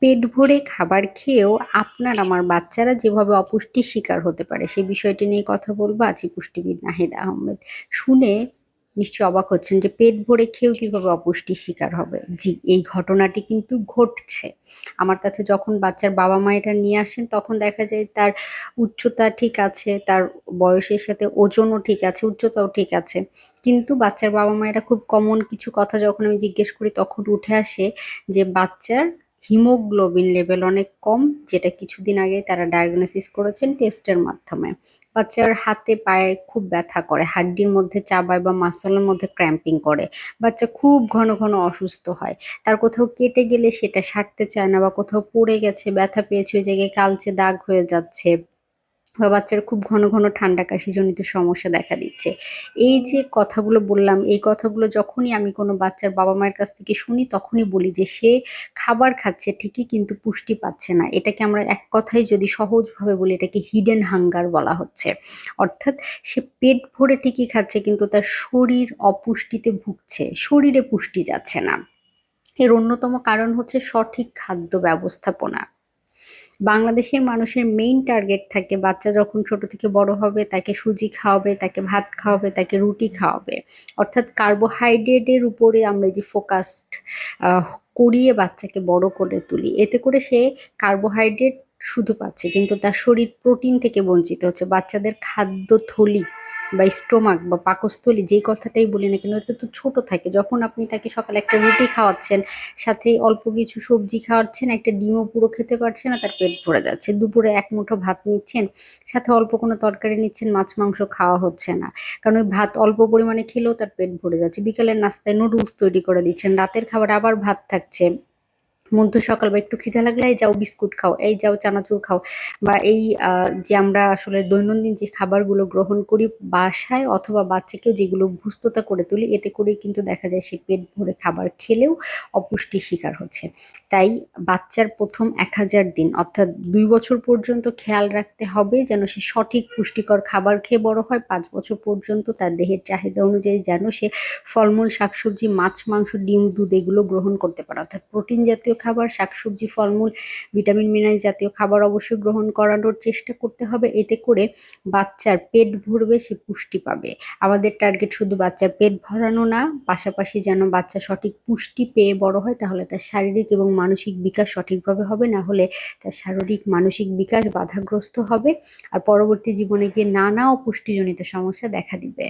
পেট ভরে খাবার খেয়েও আপনার আমার বাচ্চারা যেভাবে অপুষ্টির শিকার হতে পারে সেই বিষয়টি নিয়ে কথা বলবো আছি পুষ্টিবিদ নাহিদ আহমেদ। শুনে নিশ্চয়ই অবাক হচ্ছেন যে পেট ভরে খেয়েও কিভাবে অপুষ্টির শিকার হবে। জি, এই ঘটনাটি কিন্তু ঘটছে। আমার কাছে যখন বাচ্চার বাবা মা এটা নিয়ে আসেন তখন দেখা যায় তার উচ্চতা ঠিক আছে, তার বয়সের সাথে ওজনও ঠিক আছে, উচ্চতাও ঠিক আছে, কিন্তু বাচ্চার বাবা মায়েরা খুব কমন কিছু কথা যখন আমি জিজ্ঞেস করি তখন উঠে আসে যে বাচ্চার হিমোগ্লোবিন লেভেল অনেক কম, যেটা কিছুদিন আগে তারা ডায়াগনোসিস করেছেন টেস্টের মাধ্যমে। বাচ্চার হাতে পায়ে খুব ব্যথা করে, হাড্ডির মধ্যে চাবায় বা মাসলের মধ্যে ক্র্যাম্পিং করে, বাচ্চা খুব ঘন ঘন অসুস্থ হয়, তার কোথাও কেটে গেলে সেটা সারতে চায় না, বা কোথাও পড়ে গেছে ব্যথা পেয়েছে ওই জায়গায় কালচে দাগ হয়ে যাচ্ছে, বা বাচ্চার খুব ঘন ঘন ঠান্ডা কাশি জনিত সমস্যা দেখা দিচ্ছে। এই যে কথাগুলো বললাম, এই কথাগুলো যখনই আমি কোনো বাচ্চার বাবা মায়ের কাছ থেকে শুনি তখনই বলি যে সে খাবার খাচ্ছে ঠিকই কিন্তু পুষ্টি পাচ্ছে না। এটাকে আমরা এক কথায় যদি সহজভাবে বলি এটাকে হিডেন হাঙ্গার বলা হচ্ছে। অর্থাৎ সে পেট ভরে ঠিকই খাচ্ছে কিন্তু তার শরীর অপুষ্টিতে ভুগছে, শরীরে পুষ্টি যাচ্ছে না। এর অন্যতম কারণ হচ্ছে সঠিক খাদ্য ব্যবস্থাপনা। বাংলাদেশের মানুষের মেইন টার্গেট থাকে বাচ্চা যখন ছোট থেকে বড় হবে তাকে সুজি খাওয়াবে, তাকে ভাত খাওয়াবে, তাকে রুটি খাওয়াবে। অর্থাৎ কার্বোহাইড্রেটের উপরে আমরা যে ফোকাসড করিয়ে বাচ্চাকে বড় করে তুলি, এতে করে সে কার্বোহাইড্রেট শুধু পাচ্ছে কিন্তু তার শরীর প্রোটিন থেকে বঞ্চিত হচ্ছে। বাচ্চাদের খাদ্য থলি বা স্টোমাক বা পাকস্থলী যে কথাটাই বলি না কেন এটা তো ছোট থাকে। যখন আপনি তাকে সকালে একটা রুটি খাওয়াচ্ছেন, সাথে অল্প কিছু সবজি খাওয়াচ্ছেন, একটা ডিমও পুরো খেতে পারছে না, তার পেট ভরে যাচ্ছে। দুপুরে এক মুঠো ভাত নিচ্ছেন, সাথে অল্প কোনো তরকারি নিচ্ছেন, মাছ মাংস খাওয়া হচ্ছে না, কারণ ওই ভাত অল্প পরিমাণে খেলেও তার পেট ভরে যাচ্ছে। বিকালের নাস্তায় নুডলস তৈরি করে দিচ্ছেন, রাতের খাবার আবার ভাত থাকছে, মধ্য সকাল বা একটু খিদে লাগলে এই যাও বিস্কুট খাও, এই যাও চানাচুর খাও, বা এই যে আমরা আসলে দৈনন্দিন যে খাবারগুলো গ্রহণ করি বাসায় অথবা বাচ্চাকেও যেগুলো অভ্যস্ততা করে তুলি, এতে করেই কিন্তু দেখা যায় সে পেট ভরে খাবার খেলেও অপুষ্টির শিকার হচ্ছে। তাই বাচ্চার প্রথম 1000 দিন অর্থাৎ 2 বছর পর্যন্ত খেয়াল রাখতে হবে যেন সে সঠিক পুষ্টিকর খাবার খেয়ে বড় হয়। 5 বছর পর্যন্ত তার দেহের চাহিদা অনুযায়ী যেন সে ফলমূল শাকসবজি মাছ মাংস ডিম দুধ এগুলো গ্রহণ করতে পারে। অর্থাৎ প্রোটিন জাতীয় খাবার, শাকসবজি, ফলমূল, ভিটামিন মিনারেল জাতীয় খাবার অবশ্যই গ্রহণ করানোর চেষ্টা করতে হবে। এতে করে বাচ্চার পেট ভরবে, সে পুষ্টি পাবে। আমাদের টার্গেট শুধু বাচ্চার পেট ভরানো না, পাশাপাশি যেন বাচ্চা সঠিক পুষ্টি পেয়ে বড় হয়, তাহলে তার শারীরিক এবং মানসিক বিকাশ সঠিকভাবে হবে, না হলে তার শারীরিক মানসিক বিকাশ বাধাগ্রস্ত হবে আর পরবর্তী জীবনে গিয়ে নানা অপুষ্টিজনিত সমস্যা দেখা দিবে।